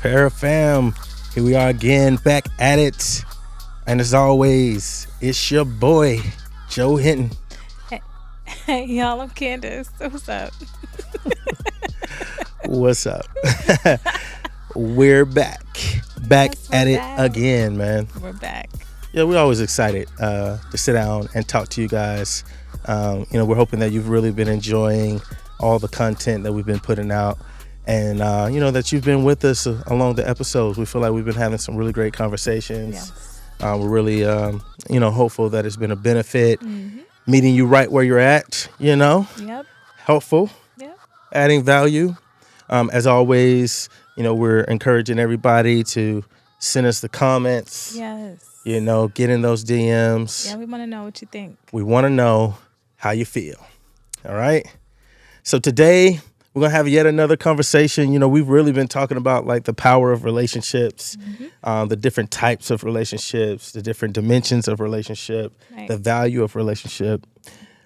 Parafam. Here we are again, back at it. And as always, it's your boy, Joe Hinton. Hey, hey, y'all, I'm Candace. What's up? What's up? We're back. Back Yes, at we're it back. again, man. We're back. Yeah, we're always excited to sit down and talk to you guys. We're hoping that you've really been enjoying all the content that we've been putting out. And, that you've been with us along the episodes. We feel like we've been having some really great conversations. Yes. We're really, hopeful that it's been a benefit. Mm-hmm. Meeting you right where you're at, Yep. helpful, Yep. adding value. As always, we're encouraging everybody to send us the comments, Yes. get in those DMs. Yeah, we want to know what you think. We want to know how you feel. All right. So today we're going to have yet another conversation. We've really been talking about like the power of relationships, the different types of relationships, the different dimensions of relationship, Right. the value of relationship.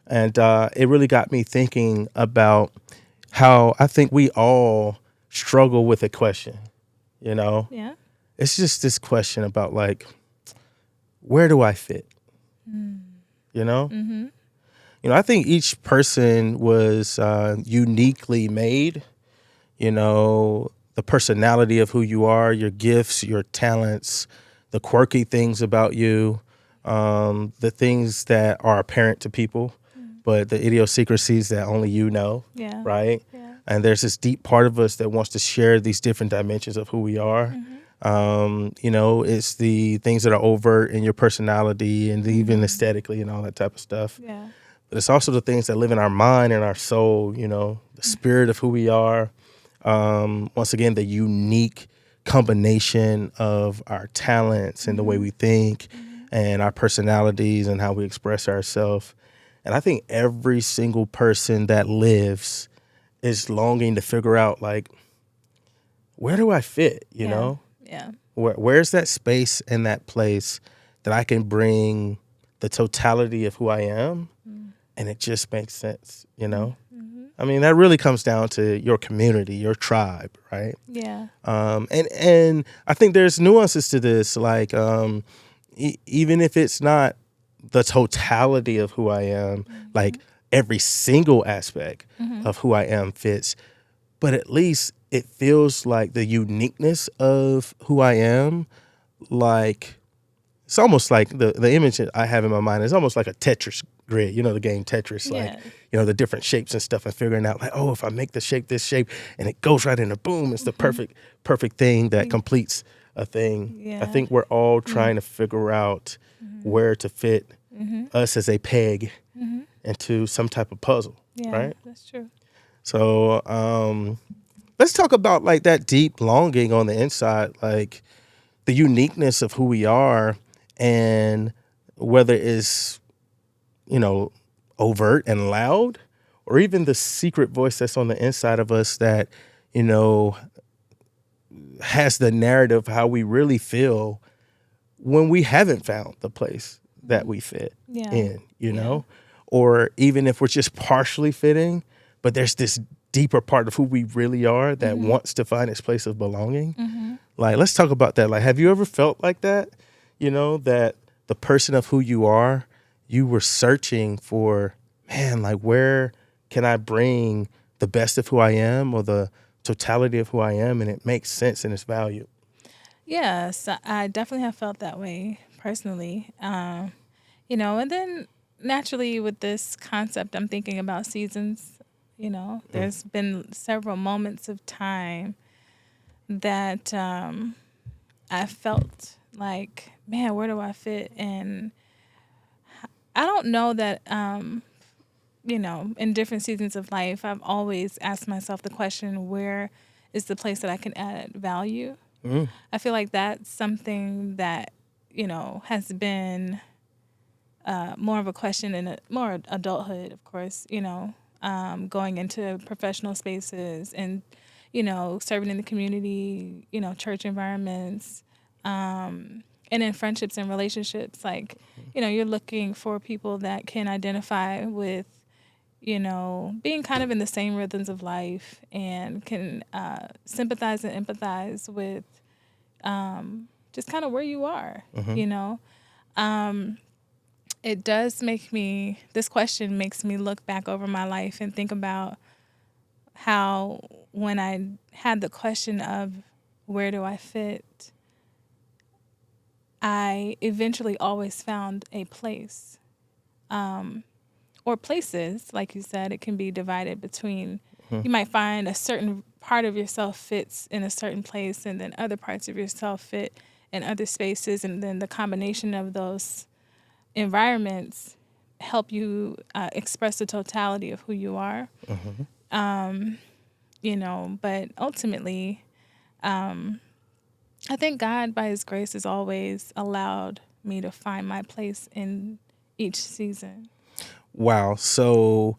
And it really got me thinking about how I think we all struggle with a question, Yeah. It's just this question about like, where do I fit? You know? Mm-hmm. I think each person was uniquely made. The personality of who you are, your gifts, your talents, the quirky things about you, the things that are apparent to people, but the idiosyncrasies that only you know, Yeah. right? Yeah. And there's this deep part of us that wants to share these different dimensions of who we are. It's the things that are overt in your personality and even aesthetically and all that type of stuff. Yeah. But it's also the things that live in our mind and our soul, the spirit of who we are. Once again, the unique combination of our talents and the way we think and our personalities and how we express ourselves. And I think every single person that lives is longing to figure out, like, where do I fit, Yeah. Yeah. Where's that space and that place that I can bring the totality of who I am and it just makes sense, Mm-hmm. I mean, that really comes down to your community, your tribe, right? Yeah. And I think there's nuances to this, like even if it's not the totality of who I am, like every single aspect of who I am fits, but at least it feels like the uniqueness of who I am, like it's almost like the image that I have in my mind is almost like a Tetris grid, the game Tetris, like, Yeah. the different shapes and stuff and figuring out like, oh, if I make the shape this shape and it goes right in the boom, it's the perfect thing that completes a thing. Yeah. I think we're all trying to figure out where to fit us as a peg into some type of puzzle, Yeah. right? That's true. So let's talk about like that deep longing on the inside, like the uniqueness of who we are and whether it's, overt and loud or even the secret voice that's on the inside of us that, has the narrative of how we really feel when we haven't found the place that we fit Yeah. in, Yeah. or even if we're just partially fitting, but there's this deeper part of who we really are that wants to find its place of belonging. Like, let's talk about that. Like, have you ever felt like that? That the person of who you are, you were searching for, man, like, where can I bring the best of who I am or the totality of who I am? And it makes sense and it's value. Yes, I definitely have felt that way personally. And then naturally with this concept, I'm thinking about seasons. There's been several moments of time that I felt like, man, where do I fit? And I don't know that, in different seasons of life, I've always asked myself the question, where is the place that I can add value? I feel like that's something that, has been more of a question in more adulthood, of course, going into professional spaces and, serving in the community, church environments, and in friendships and relationships. Like, you're looking for people that can identify with being kind of in the same rhythms of life and can sympathize and empathize with just kind of where you are, you know. It does make me, this question makes me look back over my life and think about how when I had the question of where do I fit, I eventually always found a place. Or places, like you said, it can be divided between, you might find a certain part of yourself fits in a certain place, and then other parts of yourself fit in other spaces, and then the combination of those environments help you express the totality of who you are. But ultimately, I think God, by His grace, has always allowed me to find my place in each season. Wow. So,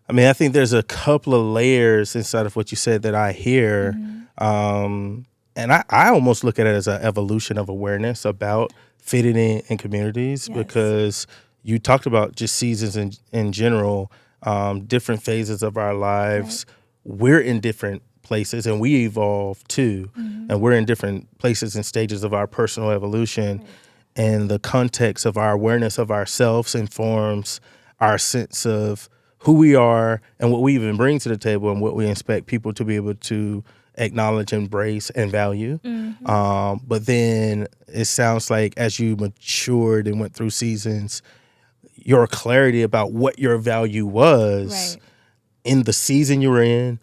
I mean, I think there's a couple of layers inside of what you said that I hear. And I almost look at it as an evolution of awareness about fitting in communities, Yes. because you talked about just seasons in general, different phases of our lives. We're in different places and we evolve too. And we're in different places and stages of our personal evolution. And the context of our awareness of ourselves informs our sense of who we are and what we even bring to the table and what we expect people to be able to acknowledge, embrace, and value. But then it sounds like as you matured and went through seasons, your clarity about what your value was in the season you were in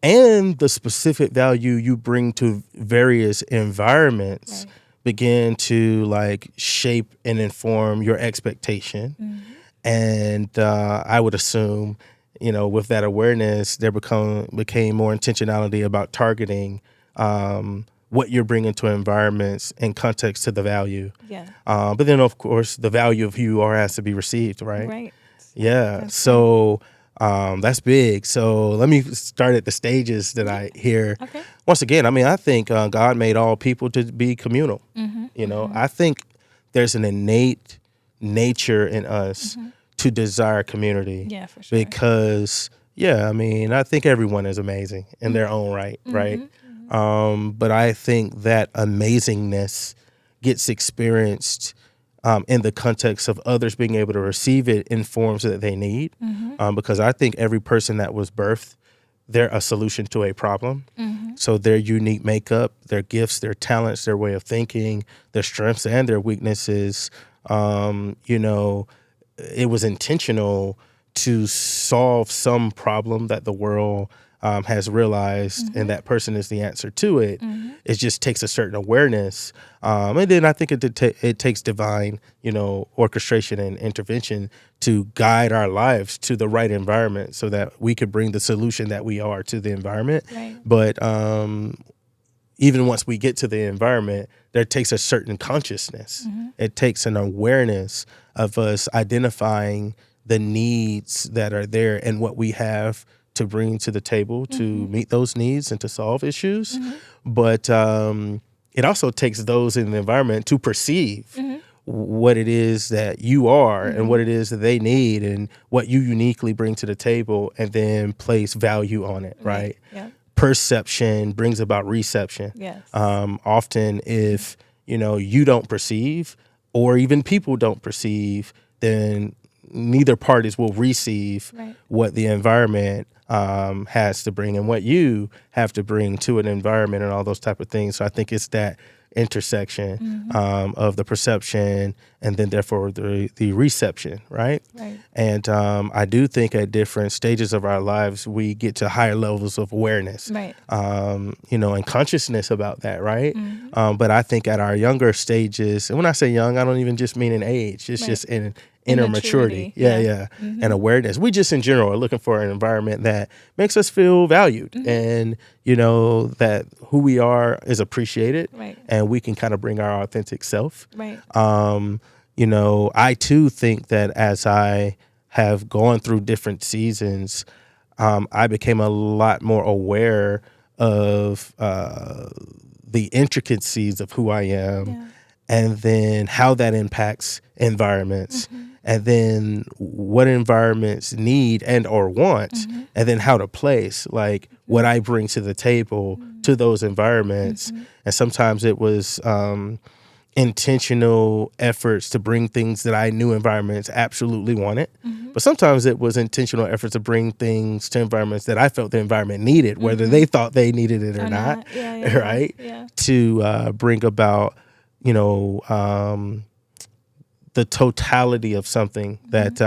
and the specific value you bring to various environments begin to like shape and inform your expectation. And I would assume, with that awareness, there became more intentionality about targeting what you're bringing to environments in context to the value. Yeah. But then, of course, the value of who you are has to be received, right? Right. Yeah. So that's big. So let me start at the stages that I hear. Okay. Once again, I mean, I think God made all people to be communal. I think there's an innate nature in us to desire community. Yeah, for sure. Because, I mean, I think everyone is amazing in their own right, right? But I think that amazingness gets experienced in the context of others being able to receive it in forms that they need. Because I think every person that was birthed, they're a solution to a problem. So their unique makeup, their gifts, their talents, their way of thinking, their strengths and their weaknesses, it was intentional to solve some problem that the world has realized, and that person is the answer to it. It just takes a certain awareness. And then I think it takes divine, orchestration and intervention to guide our lives to the right environment so that we could bring the solution that we are to the environment. Right. But even once we get to the environment, there takes a certain consciousness. It takes an awareness of us identifying the needs that are there and what we have to bring to the table to meet those needs and to solve issues. But it also takes those in the environment to perceive what it is that you are and what it is that they need and what you uniquely bring to the table, and then place value on it, right? Yeah. Perception brings about reception. Yes. Often if, you don't perceive or even people don't perceive, then neither parties will receive what the environment has to bring and what you have to bring to an environment and all those type of things. So I think it's that intersection of the perception and then therefore the reception, right? Right. And I do think at different stages of our lives, we get to higher levels of awareness, Right. And consciousness about that, right? But I think at our younger stages, and when I say young, I don't even just mean in age, it's just in inner maturity. Immaturity. And awareness. We just in general are looking for an environment that makes us feel valued and, that who we are is appreciated and we can kind of bring our authentic self. Right. I too think that as I have gone through different seasons, I became a lot more aware of the intricacies of who I am and then how that impacts environments and then what environments need and or want, Mm-hmm. and then how to place like what I bring to the table to those environments. Mm-hmm. And sometimes it was intentional efforts to bring things that I knew environments absolutely wanted. Mm-hmm. But sometimes it was intentional efforts to bring things to environments that I felt the environment needed, whether Mm-hmm. they thought they needed it or Or not, not. Yeah. right? Yeah. To bring about, you know, the totality of something that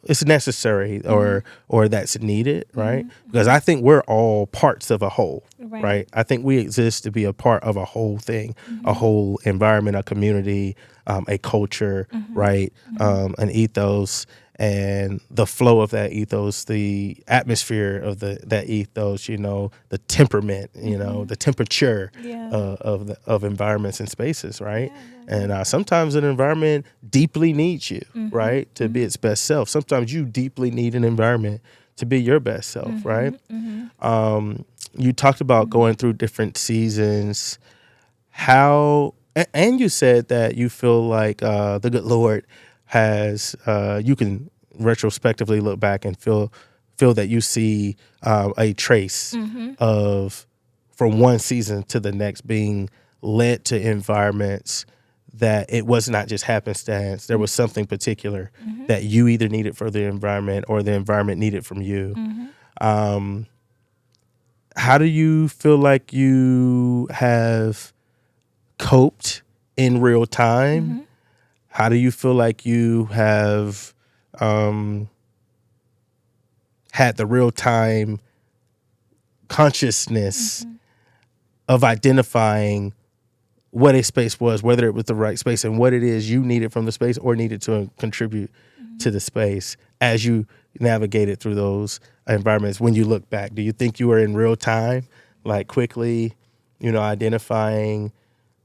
is necessary or that's needed, right? Because I think we're all parts of a whole, right? I think we exist to be a part of a whole thing, a whole environment, a community, a culture, right? An ethos, and the flow of that ethos, the atmosphere of that ethos, you know, the temperament, you know, the temperature Yeah. of environments and spaces, right? Yeah. And sometimes an environment deeply needs you, Mm-hmm. right, to be its best self. Sometimes you deeply need an environment to be your best self, right? You talked about going through different seasons. And you said that you feel like the good Lord has, you can retrospectively look back and feel that you see a trace of, from one season to the next, being led to environments that it was not just happenstance. There was something particular that you either needed for the environment or the environment needed from you. Um, how do you feel like you have coped in real time? How do you feel like you have had the real time consciousness of identifying what a space was, whether it was the right space, and what it is you needed from the space or needed to contribute to the space as you navigated through those environments? When you look back, do you think you were in real time, like quickly, you know, identifying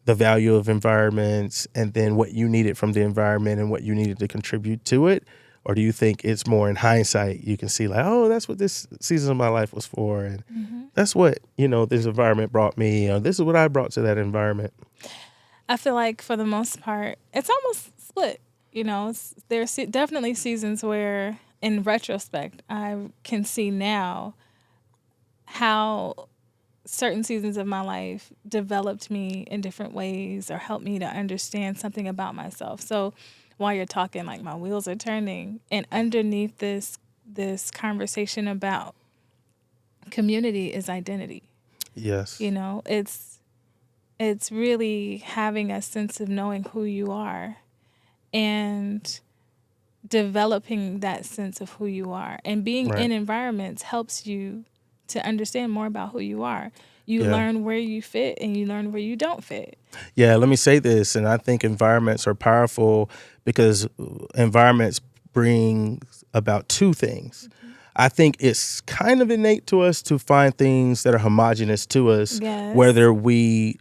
the value of environments and then what you needed from the environment and what you needed to contribute to it? Or do you think it's more in hindsight, you can see like, oh, that's what this season of my life was for, and that's what, you know, this environment brought me, or this is what I brought to that environment? I feel like for the most part, it's almost split. You know, there's definitely seasons where, in retrospect, I can see now how certain seasons of my life developed me in different ways or helped me to understand something about myself. So while you're talking, like, my wheels are turning, and underneath this conversation about community is identity. Yes. You know, it's really having a sense of knowing who you are and developing that sense of who you are. And being Right. in environments helps you to understand more about who you are. You Yeah. learn where you fit and you learn where you don't fit. Yeah, let me say this, and I think environments are powerful because environments bring about two things. I think it's kind of innate to us to find things that are homogenous to us, Yes. whether we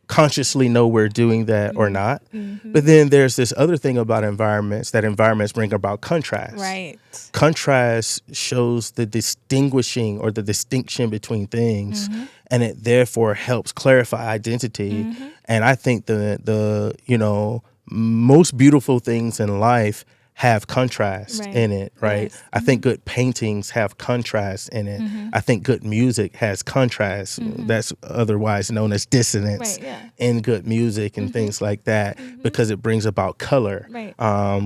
consciously know we're doing that or not. Mm-hmm. But then there's this other thing about environments, that environments bring about contrast. Right. Contrast shows the distinguishing or the distinction between things, and it therefore helps clarify identity. And I think the you know, most beautiful things in life have contrast Right. in it, right? Yes. I think good paintings have contrast in it. I think good music has contrast. That's otherwise known as dissonance Right, yeah. in good music and things like that, because it brings about color. Right.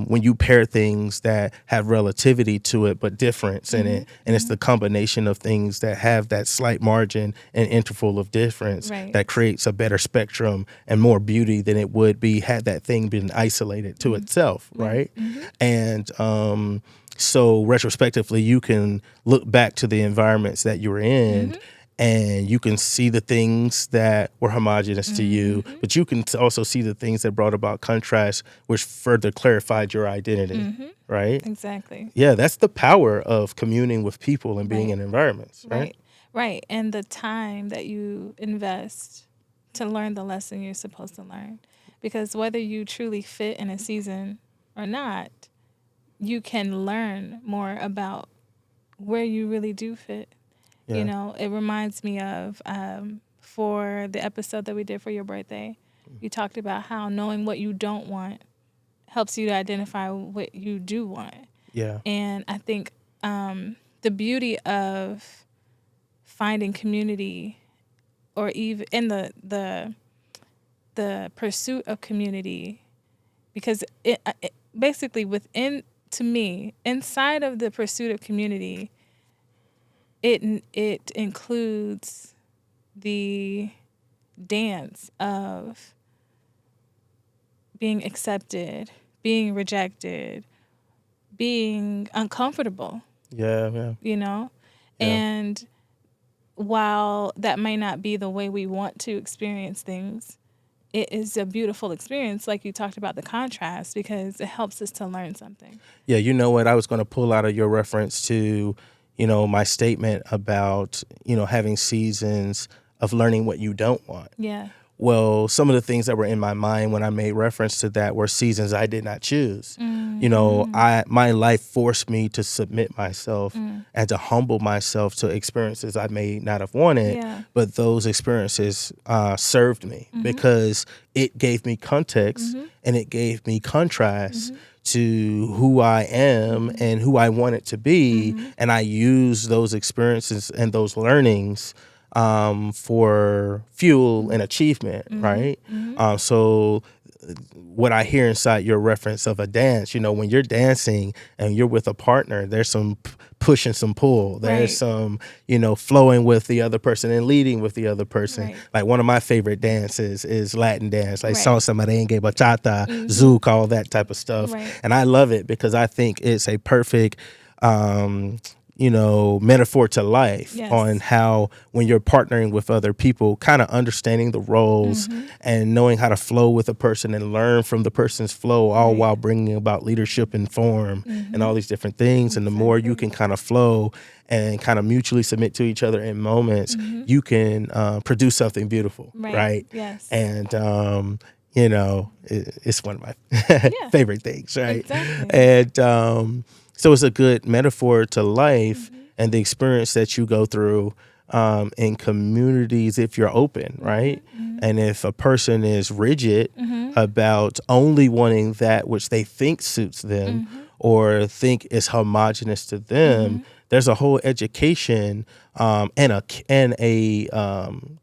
When you pair things that have relativity to it but difference in it, and it's the combination of things that have that slight margin and interval of difference Right. that creates a better spectrum and more beauty than it would be had that thing been isolated to itself, right? And so retrospectively, you can look back to the environments that you were in, and you can see the things that were homogenous to you, but you can also see the things that brought about contrast, which further clarified your identity, right? Exactly. Yeah, that's the power of communing with people and being Right. in environments, right? Right. Right. And the time that you invest to learn the lesson you're supposed to learn. Because whether you truly fit in a season or not, you can learn more about where you really do fit. Yeah. You know, it reminds me of for the episode that we did for your birthday, you talked about how knowing what you don't want helps you to identify what you do want. Yeah. And I think the beauty of finding community, or even in the pursuit of community, because it basically within, to me, inside of the pursuit of community, it includes the dance of being accepted, being rejected, being uncomfortable, Yeah. Yeah. you know? Yeah. And while that may not be the way we want to experience things, it is a beautiful experience, like you talked about the contrast, because it helps us to learn something. Yeah, you know what? I was going to pull out of your reference to, my statement about, having seasons of learning what you don't want. Yeah. Well, some of the things that were in my mind when I made reference to that were seasons I did not choose. My life forced me to submit myself and to humble myself to experiences I may not have wanted, Yeah. but those experiences served me because it gave me context and it gave me contrast to who I am and who I wanted to be, and I use those experiences and those learnings for fuel and achievement, right? So what I hear inside your reference of a dance, when you're dancing and you're with a partner, there's some push and some pull. There's some, flowing with the other person and leading with the other person. Right. Like one of my favorite dances is Latin dance, like Right. salsa, merengue, bachata, zouk, all that type of stuff. Right. And I love it because I think it's a perfect metaphor to life. Yes. On how when you're partnering with other people, kind of understanding the roles and knowing how to flow with a person and learn from the person's flow, all while bringing about leadership and form and all these different things. And the more you can kind of flow and kind of mutually submit to each other in moments, you can produce something beautiful, right? Yes. And it's one of my favorite things, right? Exactly. And so it's a good metaphor to life and the experience that you go through in communities if you're open, right? And if a person is rigid about only wanting that which they think suits them or think is homogenous to them, there's a whole education and a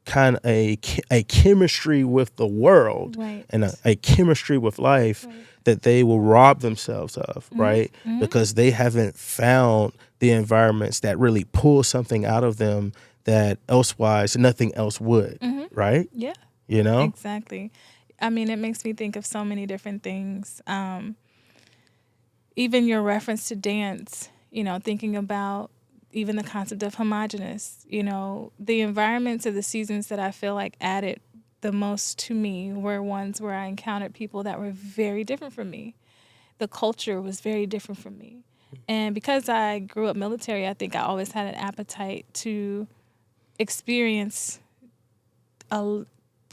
kind of a chemistry with the world and a chemistry with life that they will rob themselves of, right? Because they haven't found the environments that really pull something out of them that elsewise nothing else would, right? Yeah. You Exactly. I mean, it makes me think of so many different things. Even your reference to dance, thinking about even the concept of homogenous, the environments of the seasons that I feel like added the most to me were ones where I encountered people that were very different from me. The culture was very different from me. And because I grew up military, I think I always had an appetite to experience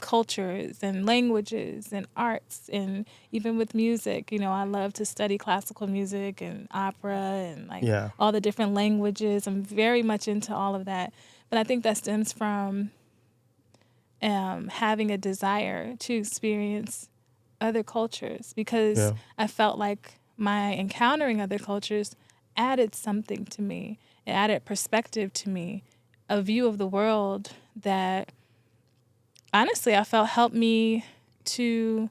cultures and languages and arts, and even with music, I love to study classical music and opera and all the different languages. I'm very much into all of that. But I think that stems from having a desire to experience other cultures, because I felt like my encountering other cultures added something to me. It added perspective to me, a view of the world that honestly I felt helped me to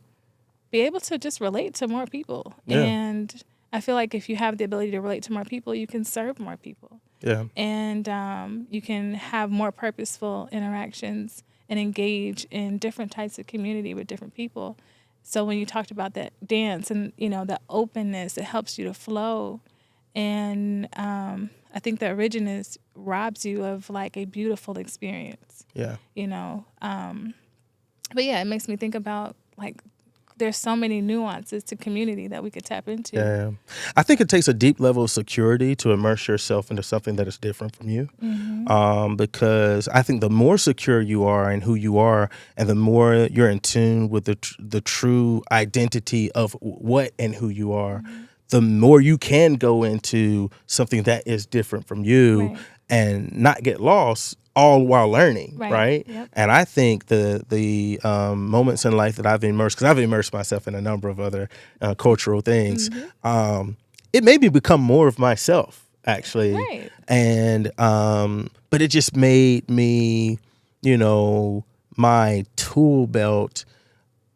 be able to just relate to more people. Yeah. And I feel like if you have the ability to relate to more people, you can serve more people. Yeah. And you can have more purposeful interactions and engage in different types of community with different people. So when you talked about that dance and, the openness, it helps you to flow. And I think the originateness robs you of like a beautiful experience. Yeah. But yeah, it makes me think about like there's so many nuances to community that we could tap into. Yeah. I think it takes a deep level of security to immerse yourself into something that is different from you. Because I think the more secure you are in who you are and the more you're in tune with the true identity of what and who you are, the more you can go into something that is different from you and not get lost all while learning, Right. right? Yep. And I think the moments in life that I've immersed, because I've immersed myself in a number of other cultural things, it made me become more of myself, actually. Right. And but it just made me, you know, my tool belt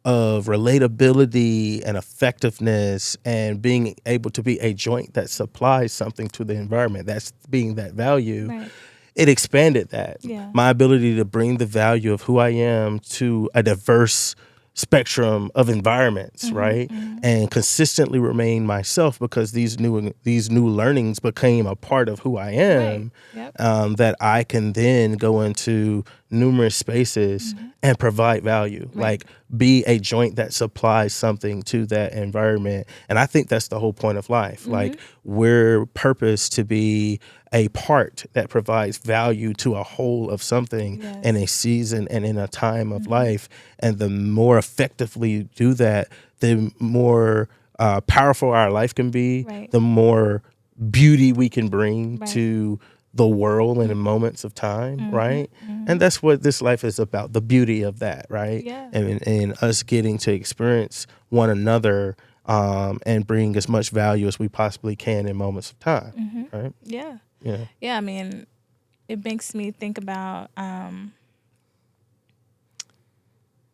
of relatability and effectiveness and being able to be a joint that supplies something to the environment. That's being that value. Right. It expanded that. Yeah. My ability to bring the value of who I am to a diverse spectrum of environments, right? And consistently remain myself, because these new learnings became a part of who I am. Yep. That I can then go into numerous spaces and provide value, Right. like be a joint that supplies something to that environment. And I think that's the whole point of life. Like, we're purposed to be a part that provides value to a whole of something Yes. in a season and in a time of life. And the more effectively you do that, the more powerful our life can be, Right. the more beauty we can bring Right. to the world and in moments of time, right? And that's what this life is about, the beauty of that, right? Yeah. And us getting to experience one another and bring as much value as we possibly can in moments of time, right? Yeah. Yeah. Yeah. I mean, it makes me think about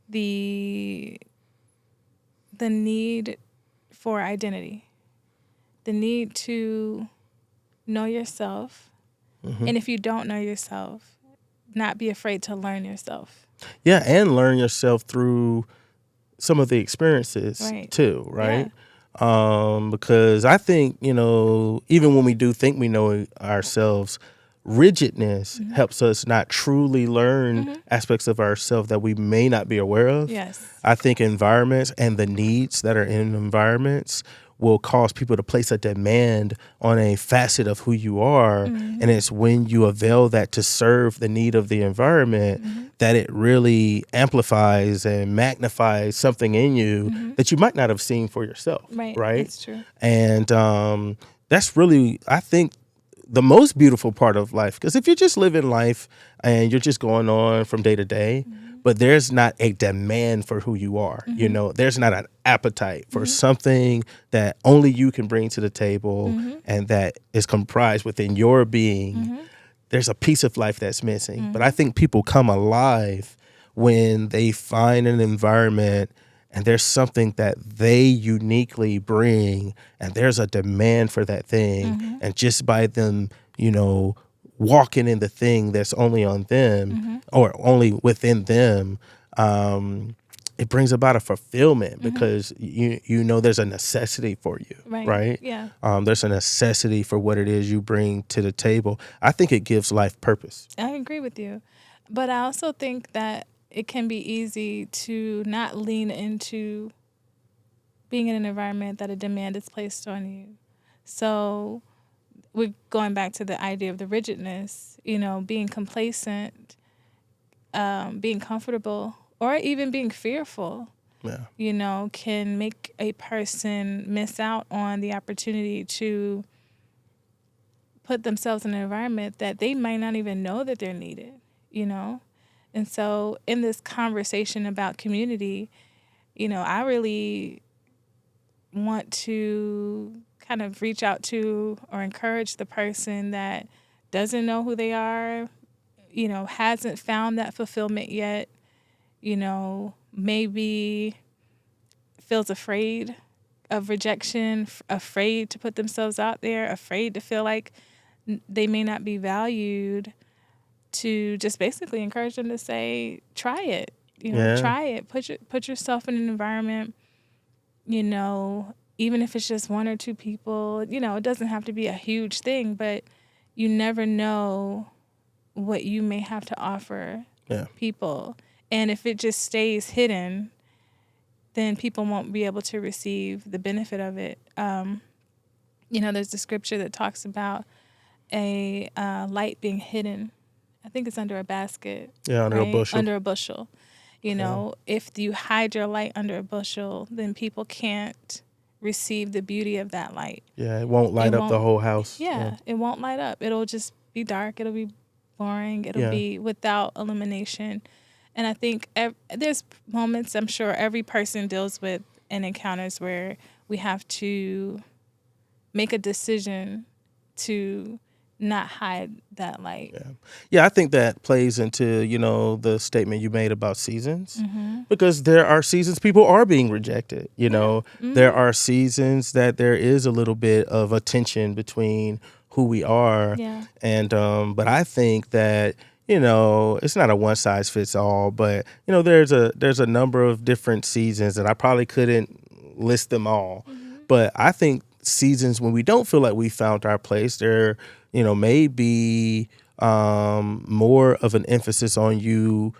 the need for identity, the need to know yourself, and if you don't know yourself, not be afraid to learn yourself. Yeah, and learn yourself through some of the experiences Right. too, right? Because I think, you know, even when we do think we know ourselves, rigidness helps us not truly learn aspects of ourselves that we may not be aware of. Yes. I think environments and the needs that are in environments will cause people to place a demand on a facet of who you are. And it's when you avail that to serve the need of the environment that it really amplifies and magnifies something in you that you might not have seen for yourself. Right. Right. That's true. And that's really, I think, the most beautiful part of life. Because if you're just living life and you're just going on from day to day, but there's not a demand for who you are, you know, there's not an appetite for something that only you can bring to the table and that is comprised within your being, there's a piece of life that's missing. But I think people come alive when they find an environment and there's something that they uniquely bring and there's a demand for that thing. And just by them, you know, walking in the thing that's only on them or only within them, it brings about a fulfillment because you know there's a necessity for you, right? Yeah. There's a necessity for what it is you bring to the table. I think it gives life purpose. I agree with you. But I also think that it can be easy to not lean into being in an environment that a demand is placed on you. So we're going back to the idea of the rigidness, you know, being complacent, being comfortable, or even being fearful, Yeah. you know, can make a person miss out on the opportunity to put themselves in an environment that they might not even know that they're needed, you know? And so in this conversation about community, you know, I really want to kind of reach out to or encourage the person that doesn't know who they are, you know, hasn't found that fulfillment yet, you know, maybe feels afraid of rejection, afraid to put themselves out there, afraid to feel like they may not be valued, to just basically encourage them to say, try it, you know, Yeah. try it, put yourself in an environment, you know, even if it's just one or two people, you know, it doesn't have to be a huge thing, but you never know what you may have to offer Yeah. people. And if it just stays hidden, then people won't be able to receive the benefit of it. You know, there's the scripture that talks about a light being hidden. I think it's under a basket. Yeah, under a bushel. Under a bushel. You know, if you hide your light under a bushel, then people can't receive the beauty of that light. Yeah, it won't light up the whole house. Yeah, it won't light up. It'll just be dark. It'll be boring. It'll Yeah. be without elimination. And I think there's moments I'm sure every person deals with and encounters where we have to make a decision to not hide that light. Yeah. Yeah, I think that plays into, the statement you made about seasons. Mm-hmm. Because there are seasons people are being rejected. There are seasons that there is a little bit of a tension between who we are. Yeah. And but I think that, it's not a one size fits all, but there's a number of different seasons, and I probably couldn't list them all. But I think seasons when we don't feel like we found our place, there may be more of an emphasis on you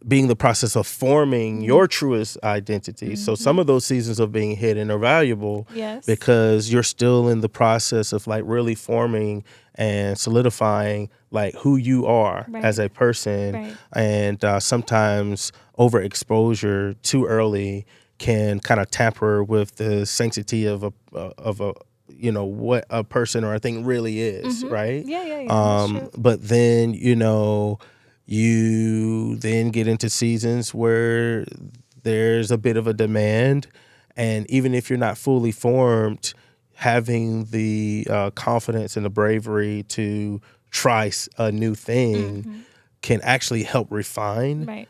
being the process of forming your truest identity. So some of those seasons of being hidden are valuable Yes. because you're still in the process of like really forming and solidifying like who you are Right. as a person. Right. And sometimes overexposure too early can kind of tamper with the sanctity of a what a person or a thing really is, right? Yeah. That's true. But then, you then get into seasons where there's a bit of a demand. And even if you're not fully formed, having the confidence and the bravery to try a new thing can actually help refine Right.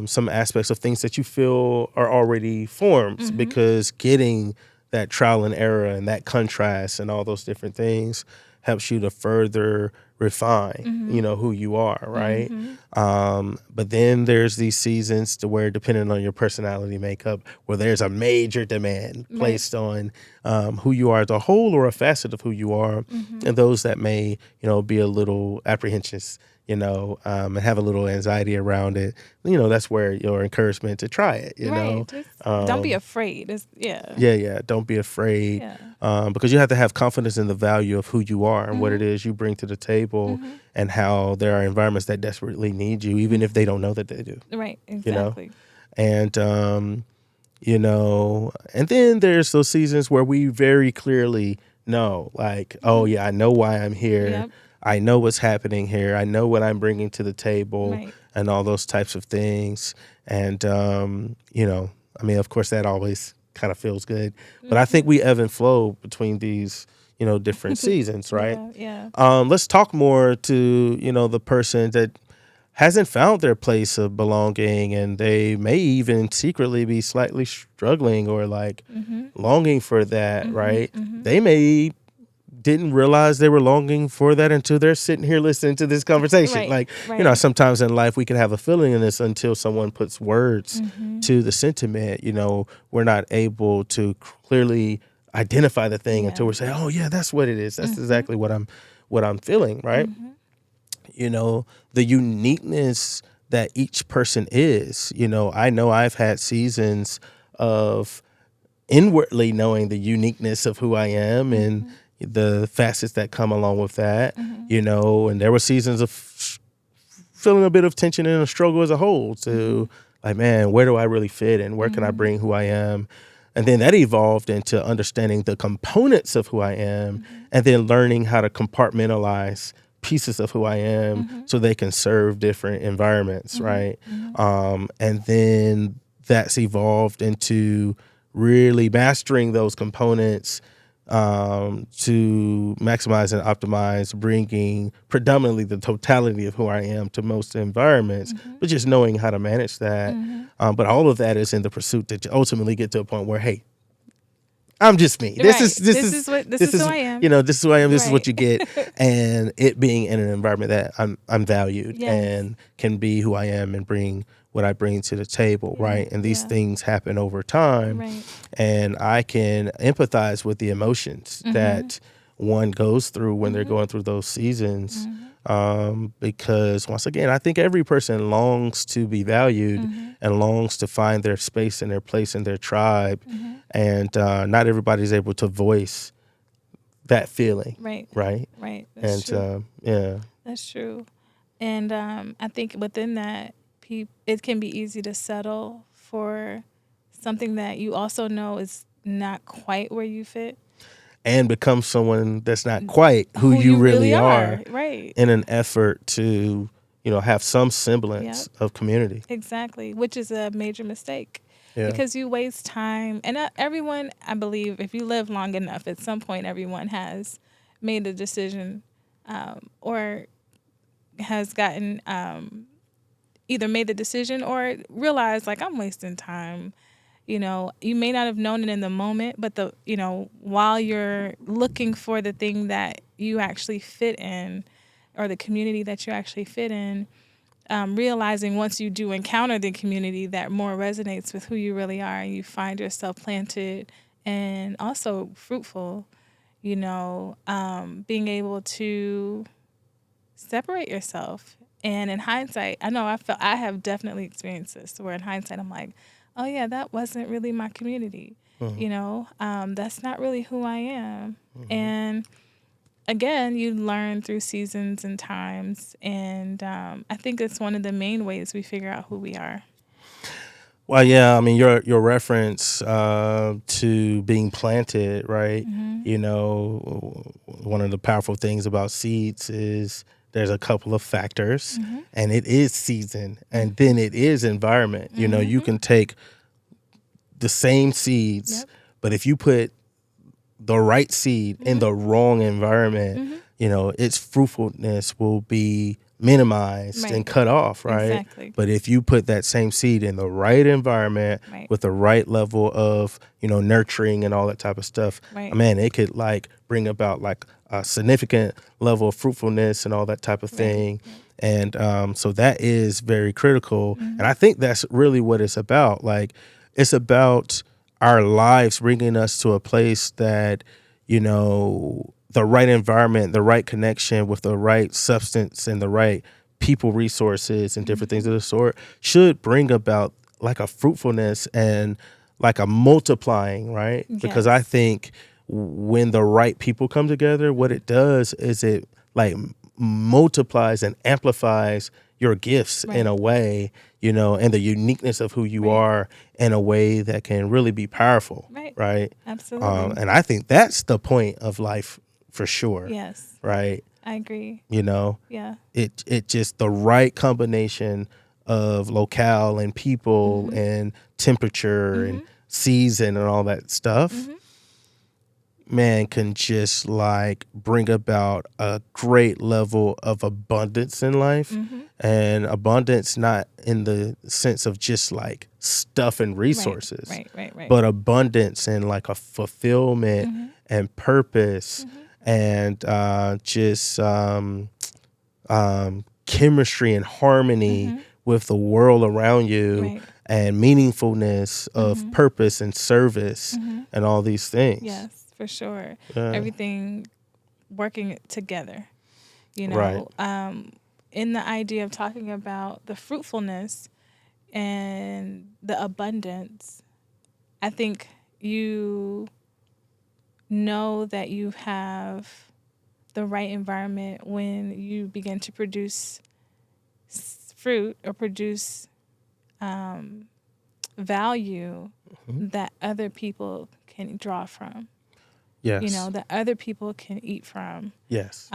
some aspects of things that you feel are already formed, because getting that trial and error and that contrast and all those different things helps you to further refine, who you are, right? But then there's these seasons to where, depending on your personality makeup, where there's a major demand placed on who you are as a whole or a facet of who you are, and those that may, be a little apprehensive, and have a little anxiety around it. That's where your encouragement to try it, Right. Just don't be afraid. Yeah. Don't be afraid. Yeah. Because you have to have confidence in the value of who you are and what it is you bring to the table, and how there are environments that desperately need you, even if they don't know that they do. Right. Exactly. And, and then there's those seasons where we very clearly know, like, oh, yeah, I know why I'm here. Yep. I know what's happening here. I know what I'm bringing to the table, Right. and all those types of things. And, of course, that always kind of feels good. But I think we ebb and flow between these, different seasons, right? Yeah. Let's talk more to, the person that hasn't found their place of belonging, and they may even secretly be slightly struggling or like longing for that, right? They may didn't realize they were longing for that until they're sitting here listening to this conversation. Right, Like, right. sometimes in life we can have a feeling in this until someone puts words to the sentiment. We're not able to clearly identify the thing until we're saying, oh yeah, that's what it is. That's exactly what I'm feeling, right? The uniqueness that each person is. I know I've had seasons of inwardly knowing the uniqueness of who I am and the facets that come along with that, and there were seasons of feeling a bit of tension and a struggle as a whole to like, man, where do I really fit and where can I bring who I am? And then that evolved into understanding the components of who I am and then learning how to compartmentalize pieces of who I am so they can serve different environments, right? And then that's evolved into really mastering those components to maximize and optimize, bringing predominantly the totality of who I am to most environments, but just knowing how to manage that. But all of that is in the pursuit to ultimately get to a point where, hey, I'm just me. This is who I am. This is who I am. This is what Right. you get, and it being in an environment that I'm valued Yes. and can be who I am and bring what I bring to the table, right? And these Yeah. things happen over time, Right. and I can empathize with the emotions that one goes through when they're going through those seasons. Because once again, I think every person longs to be valued and longs to find their space and their place in their tribe. And not everybody's able to voice that feeling. Right. Right. Right. That's true. Yeah. That's true. And I think within that, it can be easy to settle for something that you also know is not quite where you fit. and become someone that's not quite who you really are right? in an effort to, have some Yep. semblance of community. Exactly, which is a major mistake Yeah. because you waste time. And everyone, I believe, if you live long enough, at some point, everyone has made a decision or has gotten either made the decision or realized, like, I'm wasting time. You may not have known it in the moment, but while you're looking for the thing that you actually fit in or the community that you actually fit in, realizing once you do encounter the community that more resonates with who you really are and you find yourself planted and also fruitful, being able to separate yourself. And in hindsight, I know I have definitely experienced this where in hindsight I'm like, oh yeah, that wasn't really my community. That's not really who I am. And again, you learn through seasons and times. And I think it's one of the main ways we figure out who we are. Well, yeah, I mean, your reference to being planted, right? One of the powerful things about seeds is there's a couple of factors, and it is season, and then it is environment. You can take the same seeds, Yep. but if you put the right seed in the wrong environment, its fruitfulness will be minimized Right. and cut off, right? Exactly. But if you put that same seed in the right environment Right. with the right level of, nurturing and all that type of stuff, Right. man, it could like bring about like a significant level of fruitfulness and all that type of thing. And so that is very critical. And I think that's really what it's about. Like, it's about our lives bringing us to a place that, the right environment, the right connection with the right substance and the right people resources and different things of the sort should bring about like a fruitfulness and like a multiplying, right? Because I Yes. think when the right people come together, what it does is it like multiplies and amplifies your gifts in a way, and the uniqueness of who you Right. are in a way that can really be powerful, Right. right? Absolutely. And I think that's the point of life for sure, Yes. right? I agree. It Yeah. just the right combination of locale and people and temperature and season and all that stuff, man, can just like bring about a great level of abundance in life. And abundance not in the sense of just like stuff and resources, Right. but abundance and like a fulfillment and purpose and just chemistry and harmony with the world around you Right. and meaningfulness of purpose and service and all these things. Yes, for sure. Yeah. Everything working together. Right. In the idea of talking about the fruitfulness and the abundance, I think you know that you have the right environment when you begin to produce fruit or produce value that other people can draw from. Yes. That other people can eat from. Yes.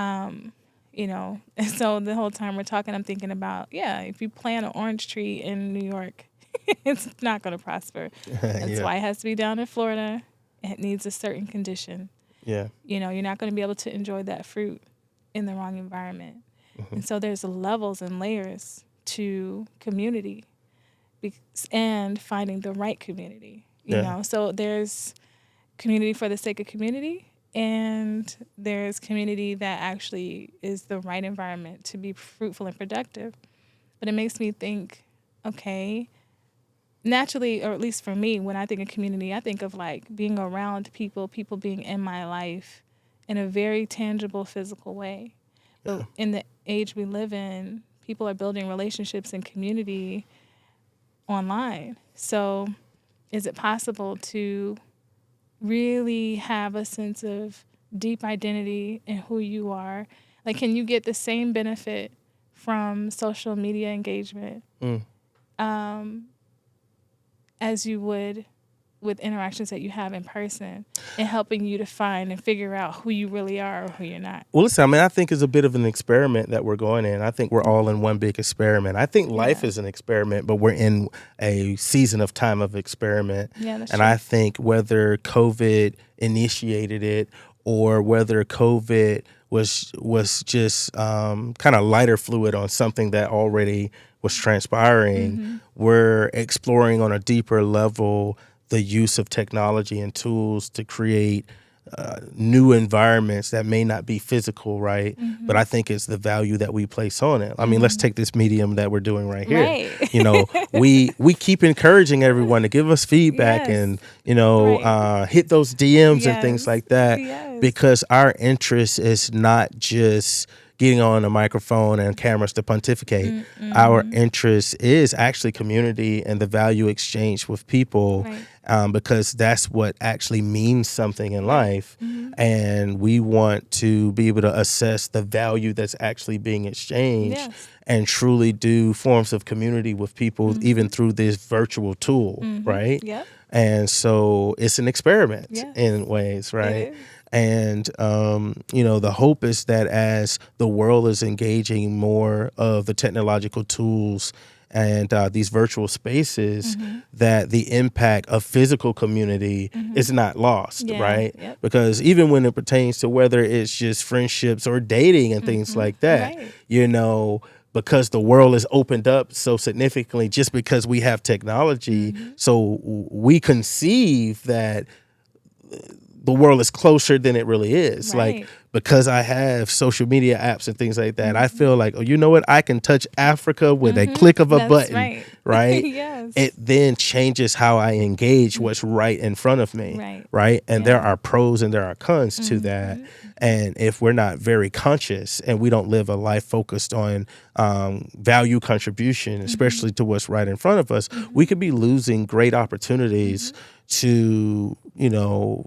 And so the whole time we're talking, I'm thinking about, if you plant an orange tree in New York, it's not going to prosper. That's why it has to be down in Florida. It needs a certain condition. Yeah. You're not going to be able to enjoy that fruit in the wrong environment. And so there's levels and layers to community and finding the right community, you know? So there's community for the sake of community, and there's community that actually is the right environment to be fruitful and productive. But it makes me think, okay, naturally, or at least for me, when I think of community, I think of like being around people being in my life in a very tangible, physical way. But in the age we live in, people are building relationships and community online. So is it possible to really have a sense of deep identity in who you are? Like, can you get the same benefit from social media engagement as you would with interactions that you have in person and helping you to find and figure out who you really are or who you're not. Well, listen, I mean, I think it's a bit of an experiment that we're going in. I think we're all in one big experiment. I think life Yeah. is an experiment, but we're in a season of time of experiment. Yeah, that's And true. I think whether COVID initiated it or whether COVID was just kind of lighter fluid on something that already was transpiring, we're exploring on a deeper level the use of technology and tools to create new environments that may not be physical, right? But I think it's the value that we place on it. I mean, let's take this medium that we're doing right here. Right. You know, we keep encouraging everyone to give us feedback Yes. and, you know, Right. hit those DMs and things Yes. like that, Yes. because our interest is not just getting on a microphone and cameras to pontificate. Our interest is actually community and the value exchange with people, Right. because that's what actually means something in life. And we want to be able to assess the value that's actually being exchanged Yes. and truly do forms of community with people, even through this virtual tool, right? Yep. And so it's an experiment Yes. in ways, right? is. And, you know, the hope is that as the world is engaging more of the technological tools and these virtual spaces, that the impact of physical community is not lost, Yeah, right? yep. Because even when it pertains to whether it's just friendships or dating and things like that, Right. you know, because the world is opened up so significantly just because we have technology. So we conceive that the world is closer than it really is. Right. Like, because I have social media apps and things like that, I feel like, oh, you know what? I can touch Africa with a click of a That's button, right. right? Yes. It then changes how I engage what's right in front of me, Right. And there are pros and there are cons to that. And if we're not very conscious and we don't live a life focused on value contribution, especially to what's right in front of us, we could be losing great opportunities to, you know,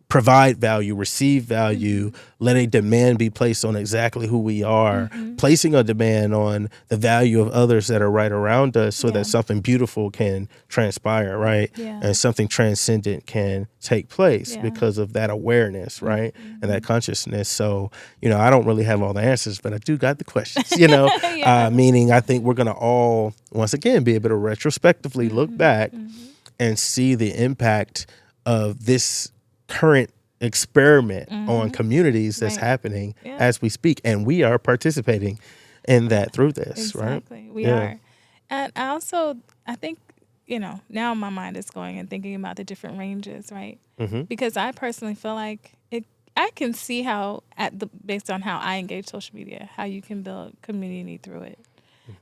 provide value, receive value, let a demand be placed on exactly who we are, placing a demand on the value of others that are right around us so Yeah. that something beautiful can transpire, right? Yeah. And something transcendent can take place Yeah. because of that awareness, right? And that consciousness. So, you know, I don't really have all the answers, but I do got the questions, you know, Yeah. meaning I think we're going to all, once again, be able to retrospectively look back and see the impact of this current experiment on communities that's Right. happening Yeah. as we speak, and we are participating in that through this, right? Exactly. We Yeah. are. And I think, you know, now my mind is going and thinking about the different ranges, right? Because I personally feel like I can see how, based on how I engage social media, how you can build community through it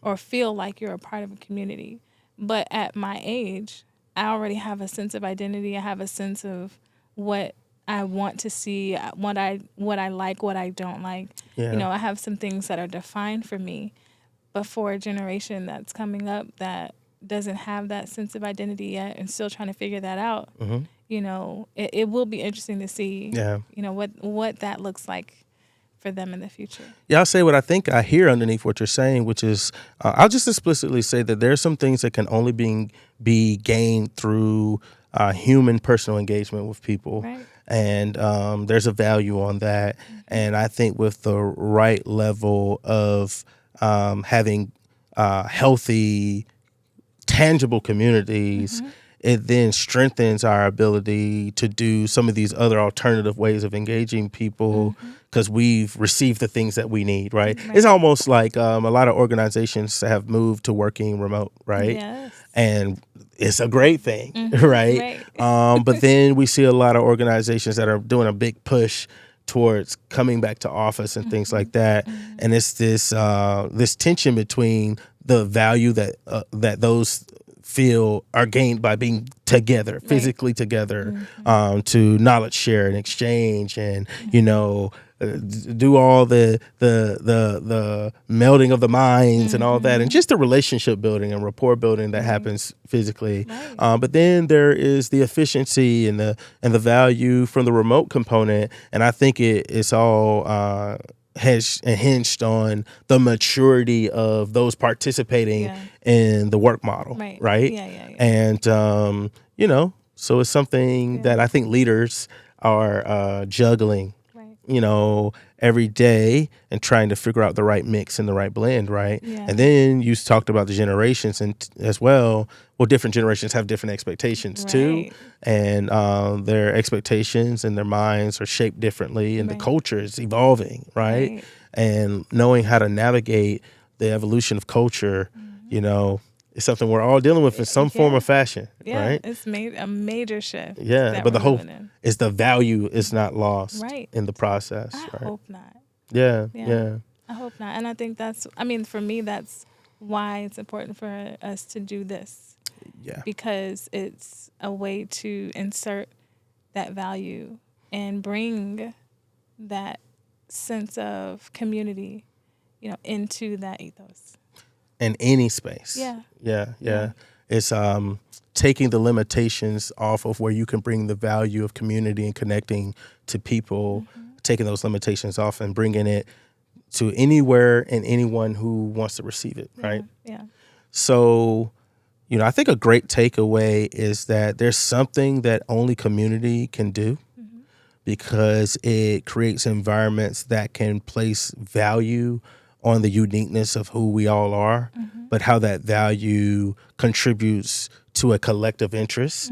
or feel like you're a part of a community. But at my age, I already have a sense of identity. I have a sense of what I want to see, what I like, what I don't like. Yeah. You know, I have some things that are defined for me. But for a generation that's coming up that doesn't have that sense of identity yet and still trying to figure that out, you know, it will be interesting to see, Yeah. you know, what that looks like for them in the future. Yeah, I'll say what I think I hear underneath what you're saying, which is I'll just explicitly say that there's some things that can only be gained through human personal engagement with people. Right. And there's a value on that. And I think with the right level of having healthy, tangible communities, it then strengthens our ability to do some of these other alternative ways of engaging people because we've received the things that we need, right? It's almost like a lot of organizations have moved to working remote, right? Yes. And it's a great thing, right? But then we see a lot of organizations that are doing a big push towards coming back to office and things like that. And it's this tension between the value that those feel are gained by being together, physically together, to knowledge share and exchange, and you know, do all the melding of the minds and all that, and just the relationship building and rapport building that happens physically. But then there is the efficiency and the value from the remote component, and I think it's all hinged on the maturity of those participating in the work model, right? Yeah. And you know, So it's something that I think leaders are juggling, Right. every day and trying to figure out the right mix and the right blend, right? Yeah. And then you talked about the generations and as well. Well, different generations have different expectations too, Right. and their expectations and their minds are shaped differently, and the Right. culture is evolving, right? Right. And knowing how to navigate the evolution of culture, is something we're all dealing with in some form Yeah. or fashion, Yeah. right? It's made a major shift Yeah, that but the we're hope living in. is the value is not lost Right. in the process, I right? hope not. Yeah, Yeah. yeah, I hope not. And I think for me, that's why it's important for us to do this, yeah. because it's a way to insert that value and bring that sense of community, into that ethos. In any space. Yeah. Yeah, yeah. Yeah. It's taking the limitations off of where you can bring the value of community and connecting to people, taking those limitations off and bringing it to anywhere and anyone who wants to receive it, right? Yeah. So, I think a great takeaway is that there's something that only community can do because it creates environments that can place value on the uniqueness of who we all are, but how that value contributes to a collective interest.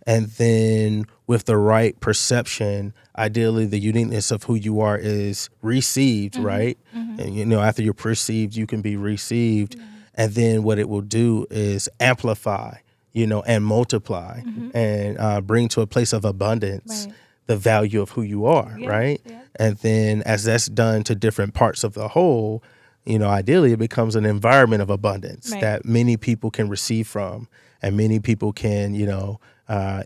And then with the right perception, ideally the uniqueness of who you are is received, right? And, after you're perceived, you can be received. And then what it will do is amplify, and multiply and bring to a place of abundance Right. the value of who you are, Yeah, right? yeah. And then as that's done to different parts of the whole, ideally it becomes an environment of abundance Right. that many people can receive from and many people can,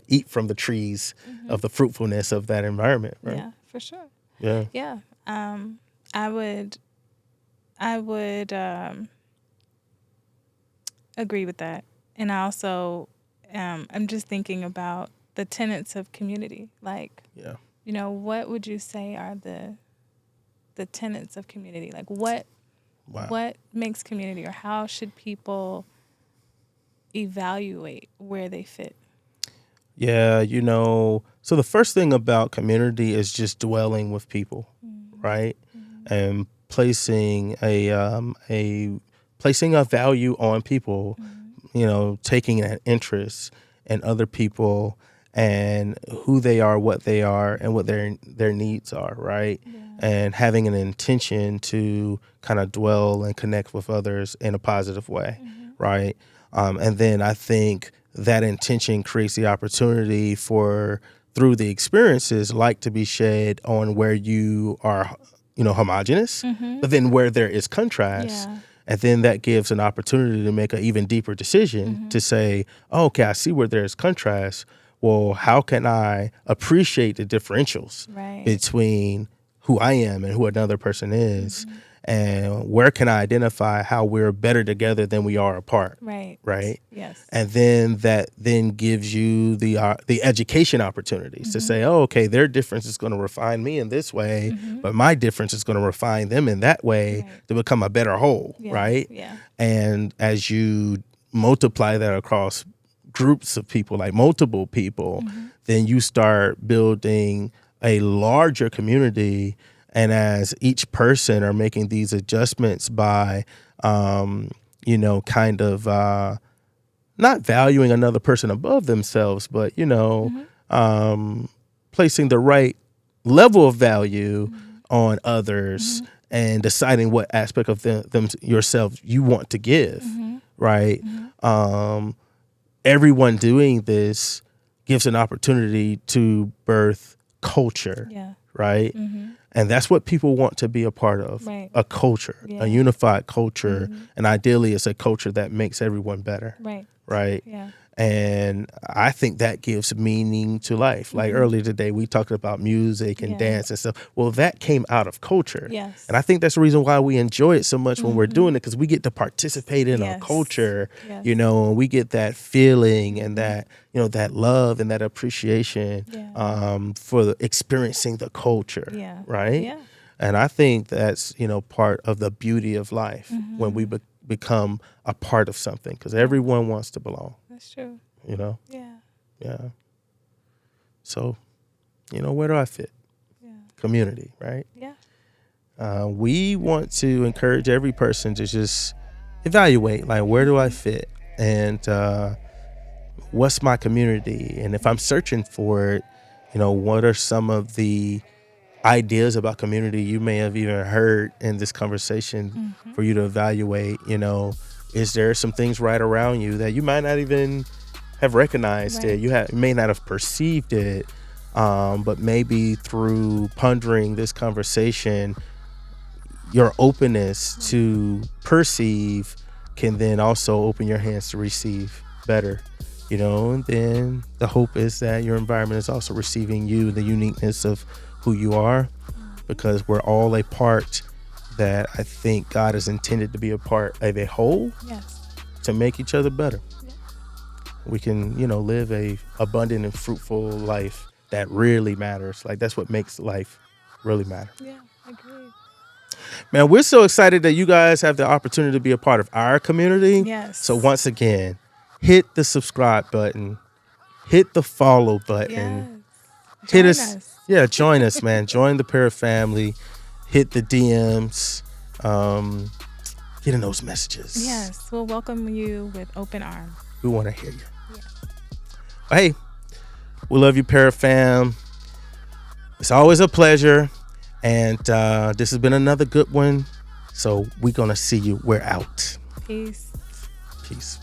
eat from the trees of the fruitfulness of that environment, right? Yeah, for sure. Yeah. Yeah. I would agree with that. And I also, I'm just thinking about the tenets of community. Like, Yeah. What would you say are the tenets of community? Like, what makes community, or how should people evaluate where they fit? Yeah, so the first thing about community is just dwelling with people, right? And placing placing a value on people, taking an interest in other people and who they are, what they are, and what their needs are, right? And having an intention to kind of dwell and connect with others in a positive way, right? And then I think that intention creates the opportunity for, through the experiences, light to be shed on where you are, homogenous, but then where there is contrast. Yeah. And then that gives an opportunity to make an even deeper decision to say, oh, okay, I see where there's contrast. Well, how can I appreciate the differentials Right. between who I am and who another person is? And where can I identify how we're better together than we are apart? Right. Right. Yes. And then that then gives you the education opportunities to say, oh, okay, their difference is going to refine me in this way, but my difference is going to refine them in that way Right. to become a better whole, Yeah. right? Yeah. And as you multiply that across groups of people, like multiple people, then you start building a larger community. And as each person are making these adjustments by, kind of not valuing another person above themselves, but, placing the right level of value on others and deciding what aspect of them yourself you want to give, right? Everyone doing this gives an opportunity to birth culture, Yeah. right? And that's what people want to be a part of, Right. a culture, Yeah. a unified culture. And ideally, it's a culture that makes everyone better, Right. right? Yeah. And I think that gives meaning to life. Like earlier today, we talked about music and Yeah. dance and stuff. Well, that came out of culture. Yes. And I think that's the reason why we enjoy it so much when we're doing it, because we get to participate in Yes. a culture, Yes. and we get that feeling and that, that love and that appreciation Yeah. for experiencing the culture, Yeah. right? Yeah. And I think that's, part of the beauty of life when we become a part of something, because everyone wants to belong, That's true. you know? Yeah. Yeah. So, where do I fit? Yeah. Community, right? Yeah. We want to encourage every person to just evaluate, like, where do I fit? And what's my community? And if I'm searching for it, what are some of the ideas about community you may have even heard in this conversation for you to evaluate? Is there some things right around you that you might not even have recognized it? You may not have perceived it, but maybe through pondering this conversation, your openness to perceive can then also open your hands to receive better. And then the hope is that your environment is also receiving you, the uniqueness of who you are, because we're all a part that I think God has intended to be a part of a whole. Yes. To make each other better. Yeah. We can, live a abundant and fruitful life that really matters. Like, that's what makes life really matter. Yeah, agreed. Man, we're so excited that you guys have the opportunity to be a part of our community. Yes. So once again, hit the subscribe button, hit the follow button. Yes. Hit Join us. Yeah, join us, man. Join the Para family. Hit the DMs. Get in those messages. Yes, we'll welcome you with open arms. We want to hear you. Yeah. Well, hey, we love you, Para fam. It's always a pleasure. And this has been another good one. So we're going to see you. We're out. Peace. Peace.